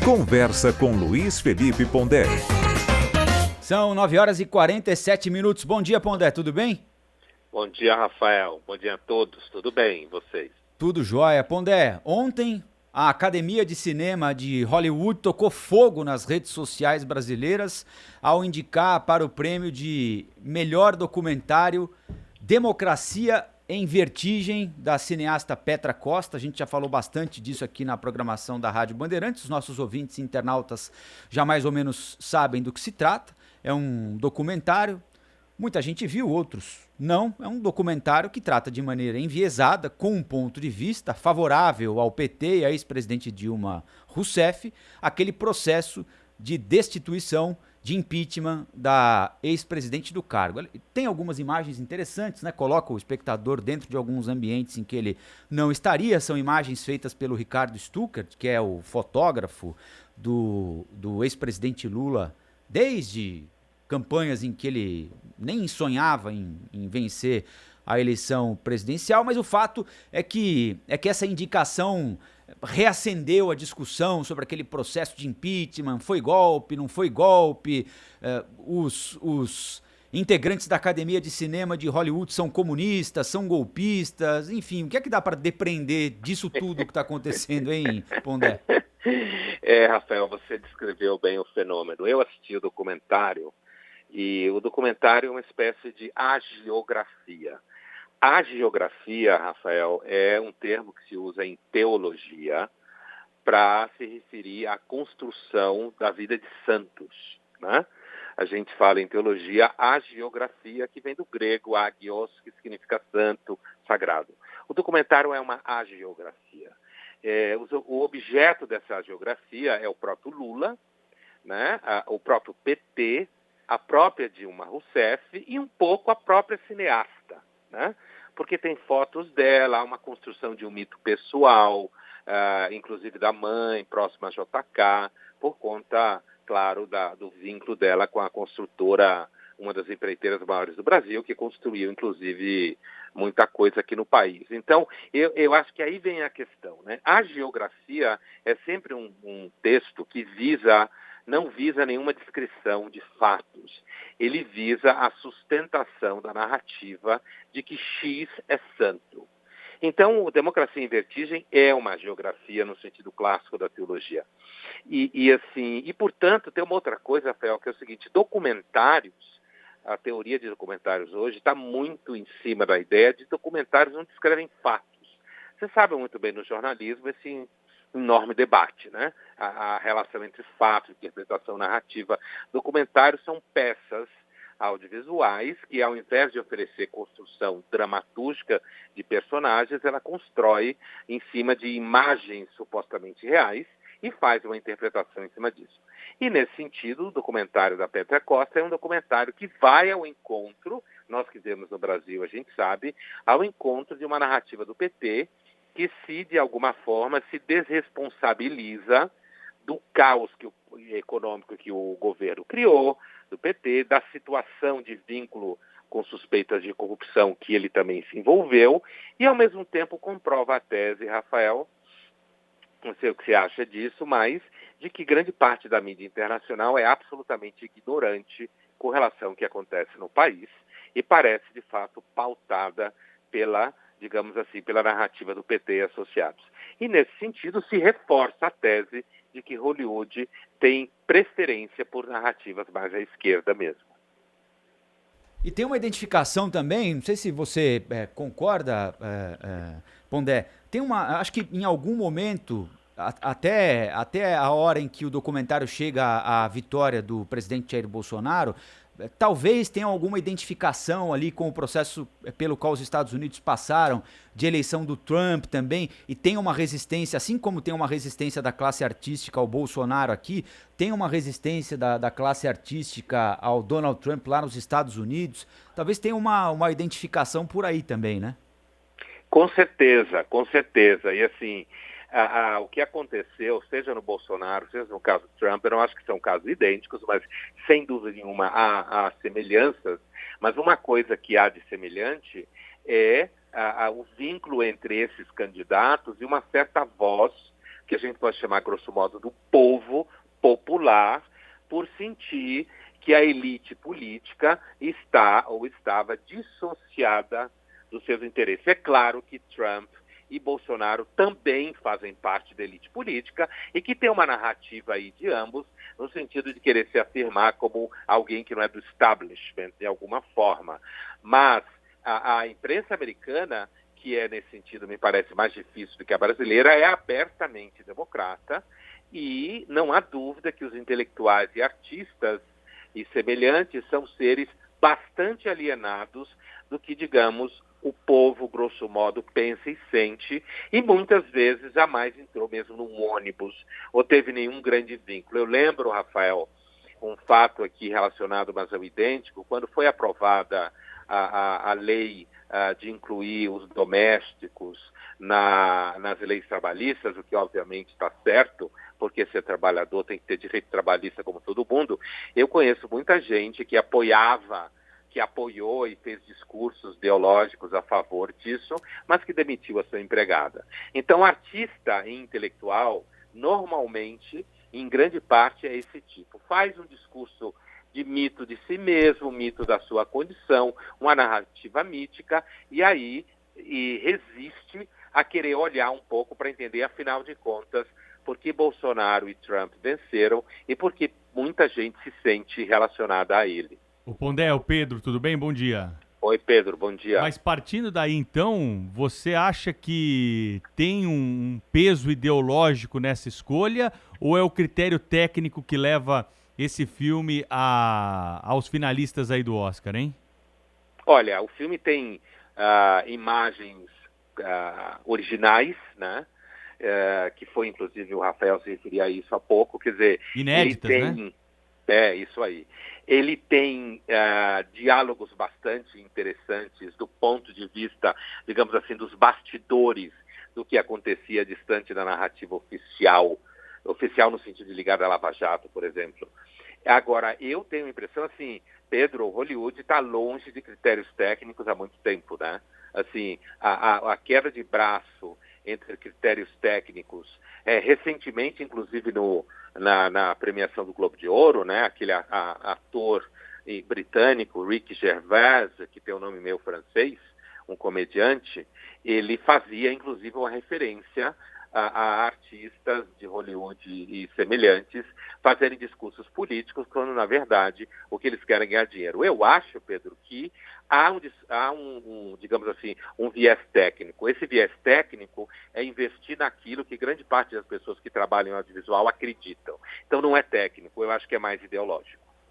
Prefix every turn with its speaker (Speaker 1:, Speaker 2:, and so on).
Speaker 1: Conversa com Luiz Felipe Pondé.
Speaker 2: São 9h47. Bom dia, Pondé, tudo bem?
Speaker 3: Bom dia, Rafael. Bom dia a todos. Tudo bem, e vocês?
Speaker 2: Tudo jóia. Pondé, ontem a Academia de Cinema de Hollywood tocou fogo nas redes sociais brasileiras ao indicar para o prêmio de melhor documentário Democracia em Vertigem, da cineasta Petra Costa. A gente já falou bastante disso aqui na programação da Rádio Bandeirantes. Os nossos ouvintes e internautas já mais ou menos sabem do que se trata. É um documentário, muita gente viu, outros não. É um documentário que trata de maneira enviesada, com um ponto de vista favorável ao PT e à ex-presidente Dilma Rousseff, aquele processo de destituição, de impeachment da ex-presidente do cargo. Tem algumas imagens interessantes, né? Coloca o espectador dentro de alguns ambientes em que ele não estaria. São imagens feitas pelo Ricardo Stuckert, que é o fotógrafo do ex-presidente Lula, desde campanhas em que ele nem sonhava em vencer a eleição presidencial, mas o fato é que essa indicação reacendeu a discussão sobre aquele processo de impeachment, foi golpe, não foi golpe, os integrantes da Academia de Cinema de Hollywood são comunistas, são golpistas, enfim, o que é que dá para depreender disso tudo que está acontecendo, hein, Pondé?
Speaker 3: Rafael, você descreveu bem o fenômeno. Eu assisti o documentário, e o documentário é uma espécie de agiografia. A geografia, Rafael, é um termo que se usa em teologia para se referir à construção da vida de santos, né? A gente fala em teologia a geografia, que vem do grego agios, que significa santo, sagrado. O documentário é uma agiografia. O objeto dessa geografia é o próprio Lula, né? O próprio PT, a própria Dilma Rousseff e um pouco a própria cineasta, né? Porque tem fotos dela, há uma construção de um mito pessoal, inclusive da mãe, próxima a JK, por conta, claro, do vínculo dela com a construtora, uma das empreiteiras maiores do Brasil, que construiu, inclusive, muita coisa aqui no país. Então, eu acho que aí vem a questão, né? A geografia é sempre um texto que não visa nenhuma descrição de fatos. Ele visa a sustentação da narrativa de que X é santo. Então, o Democracia em Vertigem é uma geografia no sentido clássico da teologia. E portanto, tem uma outra coisa, Rafael, que é o seguinte: documentários, a teoria de documentários hoje está muito em cima da ideia de documentários não descrevem fatos. Você sabe muito bem no jornalismo esse enorme debate, né? A relação entre fatos, interpretação narrativa. Documentários são peças audiovisuais que, ao invés de oferecer construção dramatúrgica de personagens, ela constrói em cima de imagens supostamente reais e faz uma interpretação em cima disso. E, nesse sentido, o documentário da Petra Costa é um documentário que vai ao encontro, nós que vivemos no Brasil, a gente sabe, ao encontro de uma narrativa do PT que de alguma forma, se desresponsabiliza do caos econômico que o governo criou, do PT, da situação de vínculo com suspeitas de corrupção que ele também se envolveu, e, ao mesmo tempo, comprova a tese, Rafael, não sei o que você acha disso, mas de que grande parte da mídia internacional é absolutamente ignorante com relação ao que acontece no país e parece, de fato, pautada pela narrativa do PT e associados. E, nesse sentido, se reforça a tese de que Hollywood tem preferência por narrativas mais à esquerda mesmo.
Speaker 2: E tem uma identificação também, não sei se você concorda, Pondé, acho que em algum momento, até a hora em que o documentário chega à vitória do presidente Jair Bolsonaro, talvez tenha alguma identificação ali com o processo pelo qual os Estados Unidos passaram, de eleição do Trump também, e tem uma resistência, assim como tem uma resistência da classe artística ao Bolsonaro aqui, tem uma resistência da classe artística ao Donald Trump lá nos Estados Unidos. Talvez tenha uma identificação por aí também, né?
Speaker 3: Com certeza, com certeza. E assim, o que aconteceu, seja no Bolsonaro, seja no caso do Trump, eu não acho que são casos idênticos, mas sem dúvida nenhuma há semelhanças, mas uma coisa que há de semelhante é o vínculo entre esses candidatos e uma certa voz que a gente pode chamar, grosso modo, do povo popular, por sentir que a elite política está ou estava dissociada dos seus interesses. É claro que Trump e Bolsonaro também fazem parte da elite política e que tem uma narrativa aí de ambos, no sentido de querer se afirmar como alguém que não é do establishment, de alguma forma. Mas a imprensa americana, que é, nesse sentido, me parece mais difícil do que a brasileira, é abertamente democrata e não há dúvida que os intelectuais e artistas e semelhantes são seres bastante alienados do que, digamos, o povo, grosso modo, pensa e sente, e muitas vezes jamais entrou mesmo num ônibus ou teve nenhum grande vínculo. Eu lembro, Rafael, um fato aqui relacionado, mas é idêntico, quando foi aprovada a lei de incluir os domésticos nas leis trabalhistas, o que obviamente está certo, porque ser trabalhador tem que ter direito trabalhista como todo mundo. Eu conheço muita gente que apoiou e fez discursos ideológicos a favor disso, mas que demitiu a sua empregada. Então, artista e intelectual, normalmente, em grande parte, é esse tipo. Faz um discurso de mito de si mesmo, mito da sua condição, uma narrativa mítica, e resiste a querer olhar um pouco para entender, afinal de contas, por que Bolsonaro e Trump venceram e por que muita gente se sente relacionada a ele.
Speaker 4: O Pondé, o Pedro, tudo bem? Bom dia.
Speaker 3: Oi, Pedro, bom dia.
Speaker 4: Mas partindo daí, então, você acha que tem um peso ideológico nessa escolha ou é o critério técnico que leva esse filme aos finalistas aí do Oscar, hein?
Speaker 3: Olha, o filme tem imagens originais, né? Que foi, inclusive, o Rafael se referia a isso há pouco, quer dizer...
Speaker 4: Inéditas, né?
Speaker 3: É, isso aí. Ele tem diálogos bastante interessantes do ponto de vista, digamos assim, dos bastidores do que acontecia distante da narrativa oficial no sentido de ligado à Lava Jato, por exemplo. Agora, eu tenho a impressão, assim, Pedro, Hollywood está longe de critérios técnicos há muito tempo, né? Assim, a queda de braço entre critérios técnicos, recentemente, inclusive na premiação do Globo de Ouro, né, aquele ator britânico, Ricky Gervais, que tem o nome meio francês, um comediante, ele fazia, inclusive, uma referência a artistas de Hollywood e semelhantes fazerem discursos políticos, quando, na verdade, o que eles querem é ganhar dinheiro. Eu acho, Pedro, que há digamos assim, um viés técnico. Esse viés técnico é investir naquilo que grande parte das pessoas que trabalham em audiovisual acreditam. Então, não é técnico, eu acho que é mais ideológico.